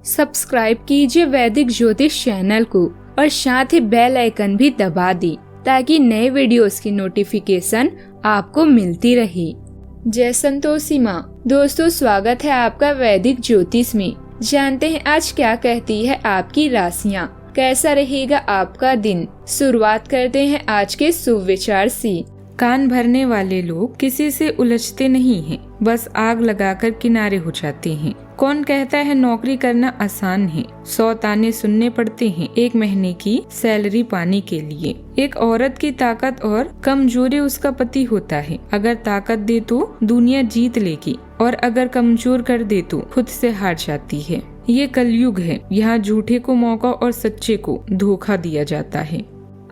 Subscribe कीजिए वैदिक ज्योतिष चैनल को और साथ ही बेल आइकन भी दबा दी ताकि नए वीडियोस की नोटिफिकेशन आपको मिलती रहे। जय संतोषी माँ। दोस्तों, स्वागत है आपका वैदिक ज्योतिष में। जानते हैं आज क्या कहती है आपकी राशियाँ, कैसा रहेगा आपका दिन। शुरुआत करते हैं आज के शुभ विचार से। कान भरने वाले लोग किसी से उलझते नहीं हैं, बस आग लगाकर किनारे हो जाते हैं। कौन कहता है नौकरी करना आसान है, 100 ताने सुनने पड़ते हैं एक महीने की सैलरी पाने के लिए। एक औरत की ताकत और कमजोरी उसका पति होता है। अगर ताकत दे तो दुनिया जीत लेगी और अगर कमजोर कर दे तो खुद से हार जाती है। ये कलयुग है, यहाँ झूठे को मौका और सच्चे को धोखा दिया जाता है।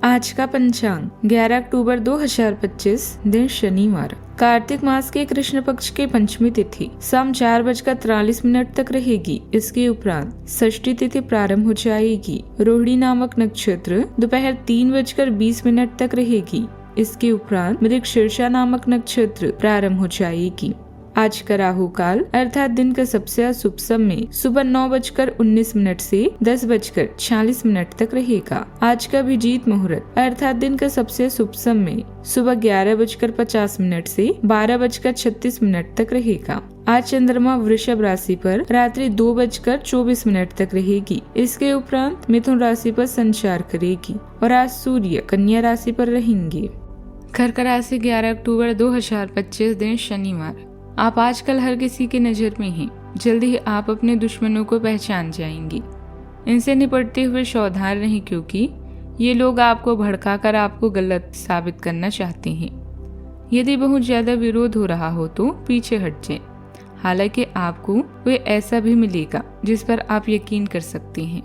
आज का पंचांग 11 अक्टूबर 2025, दिन शनिवार। कार्तिक मास के कृष्ण पक्ष के पंचमी तिथि शाम 4:43 तक रहेगी। इसके उपरांत षष्ठी तिथि प्रारंभ हो जाएगी। रोहिणी नामक नक्षत्र दोपहर 3:20 तक रहेगी। इसके उपरांत मृगशीर्षा नामक नक्षत्र प्रारंभ हो जाएगी। आज का राहु काल अर्थात दिन का सबसे अशुभ समय सुबह 9:19 से 10:46 तक रहेगा। आज का अभिजीत मुहूर्त अर्थात दिन का सबसे शुभ समय सुबह 11:50 से 12:36 तक रहेगा। आज चंद्रमा वृषभ राशि पर रात्रि 2:24 तक रहेगी। इसके उपरांत मिथुन राशि पर संचार करेगी और आज सूर्य कन्या राशि पर रहेंगे। कर्क राशि 11 अक्टूबर 2025, दिन शनिवार। आप आजकल हर किसी की नजर में हैं। जल्दी ही आप अपने दुश्मनों को पहचान जाएंगी। इनसे निपटते हुए सावधान रहें क्योंकि ये लोग आपको भड़काकर आपको गलत साबित करना चाहते हैं। यदि बहुत ज्यादा विरोध हो रहा हो तो पीछे हट जाएं। हालांकि आपको कोई ऐसा भी मिलेगा जिस पर आप यकीन कर सकते हैं।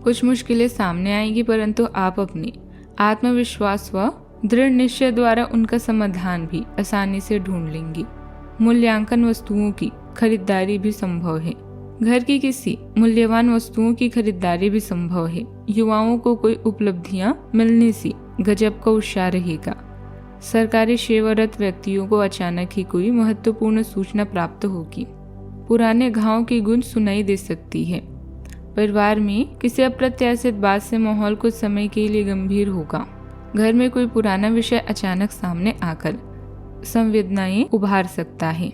कुछ मुश्किलें सामने आएंगी परंतु आप अपने आत्मविश्वास व दृढ़ निश्चय द्वारा उनका समाधान भी आसानी से ढूंढ लेंगी। मूल्यांकन वस्तुओं की खरीदारी भी संभव है। घर की किसी मूल्यवान वस्तुओं की खरीदारी भी संभव है। युवाओं को कोई उपलब्धियां मिलने से गजब का उत्साह रहेगा। सरकारी सेवारत व्यक्तियों को अचानक ही कोई महत्वपूर्ण सूचना प्राप्त होगी। पुराने घाव की गूंज सुनाई दे सकती है। परिवार में किसी अप्रत्याशित बात से माहौल कुछ समय के लिए गंभीर होगा। घर में कोई पुराना विषय अचानक सामने आकर संवेदनाएं उभार सकता है।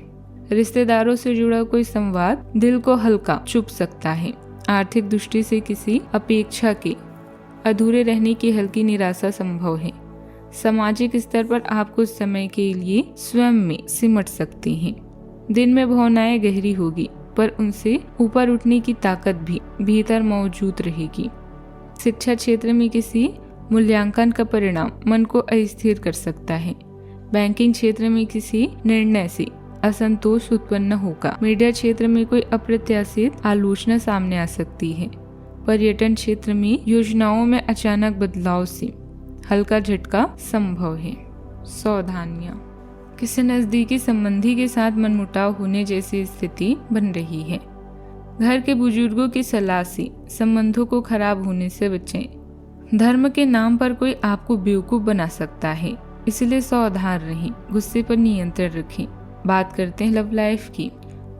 रिश्तेदारों से जुड़ा कोई संवाद दिल को हल्का चुभ सकता है। आर्थिक दृष्टि से किसी अपेक्षा के अधूरे रहने की हल्की निराशा संभव है। सामाजिक स्तर पर आप कुछ समय के लिए स्वयं में सिमट सकते हैं। दिन में भावनाएं गहरी होगी पर उनसे ऊपर उठने की ताकत भी भीतर मौजूद रहेगी। शिक्षा क्षेत्र में किसी मूल्यांकन का परिणाम मन को अस्थिर कर सकता है। बैंकिंग क्षेत्र में किसी निर्णय से असंतोष उत्पन्न होगा। मीडिया क्षेत्र में कोई अप्रत्याशित आलोचना सामने आ सकती है। पर्यटन क्षेत्र में योजनाओं में अचानक बदलाव से हल्का झटका संभव है। सावधानियां, किसी नजदीकी संबंधी के साथ मनमुटाव होने जैसी स्थिति बन रही है। घर के बुजुर्गों की सलाह से संबंधों को खराब होने से बचें। धर्म के नाम पर कोई आपको बेवकूफ बना सकता है, इसलिए सावधान रहें। गुस्से पर नियंत्रण रखें। बात करते हैं लव लाइफ की।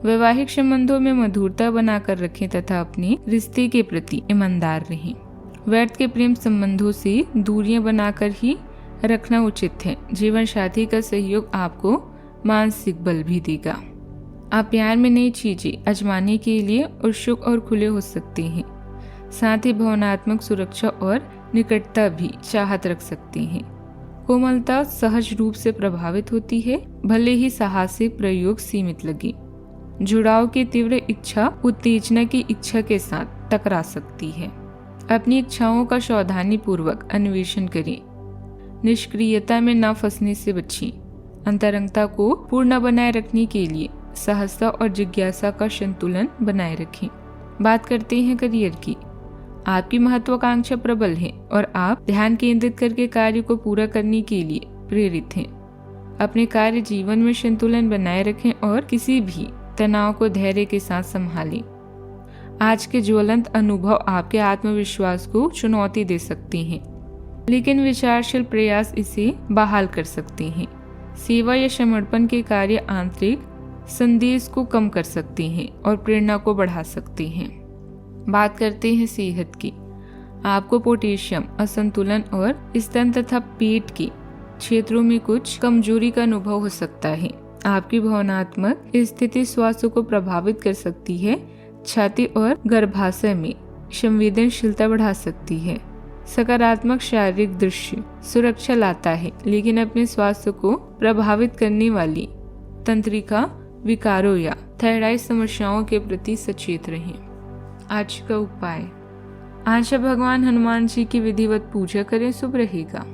वैवाहिक संबंधों में मधुरता बनाकर रखें तथा अपने रिश्ते के प्रति ईमानदार रहें। व्यर्थ के प्रेम संबंधों से दूरियां बनाकर ही रखना उचित है। जीवन साथी का सहयोग आपको मानसिक बल भी देगा। आप प्यार में नई चीजें आजमाने के लिए उत्सुक और खुले हो सकते हैं। साथ ही भावनात्मक सुरक्षा और निकटता भी चाहत रख सकते हैं। कोमलता सहज रूप से प्रभावित होती है, भले ही साहसिक प्रयोग सीमित लगे। जुड़ाव की तीव्र इच्छा उत्तेजना की इच्छा के साथ टकरा सकती है। अपनी इच्छाओं का सावधानी पूर्वक अन्वेषण करें। निष्क्रियता में न फंसने से बचें। अंतरंगता को पूर्ण बनाए रखने के लिए सहजता और जिज्ञासा का संतुलन बनाए रखें। बात करते हैं करियर की। आपकी महत्वाकांक्षा प्रबल है और आप ध्यान केंद्रित करके कार्य को पूरा करने के लिए प्रेरित हैं। अपने कार्य जीवन में संतुलन बनाए रखें और किसी भी तनाव को धैर्य के साथ संभालें। आज के ज्वलंत अनुभव आपके आत्मविश्वास को चुनौती दे सकते हैं, लेकिन विचारशील प्रयास इसे बहाल कर सकते हैं। सेवा या समर्पण के कार्य आंतरिक संदेश को कम कर सकते हैं और प्रेरणा को बढ़ा सकते हैं। बात करते हैं सेहत की। आपको पोटेशियम असंतुलन और स्तन तथा पेट के क्षेत्रों में कुछ कमजोरी का अनुभव हो सकता है। आपकी भावनात्मक स्थिति स्वास्थ्य को प्रभावित कर सकती है। छाती और गर्भाशय में संवेदनशीलता बढ़ा सकती है। सकारात्मक शारीरिक दृश्य सुरक्षा लाता है, लेकिन अपने स्वास्थ्य को प्रभावित करने वाली तंत्रिका विकारों या थायराइड समस्याओं के प्रति सचेत रहें। आज का उपाय, आज भगवान हनुमान जी की विधिवत पूजा करें, शुभ रहेगा।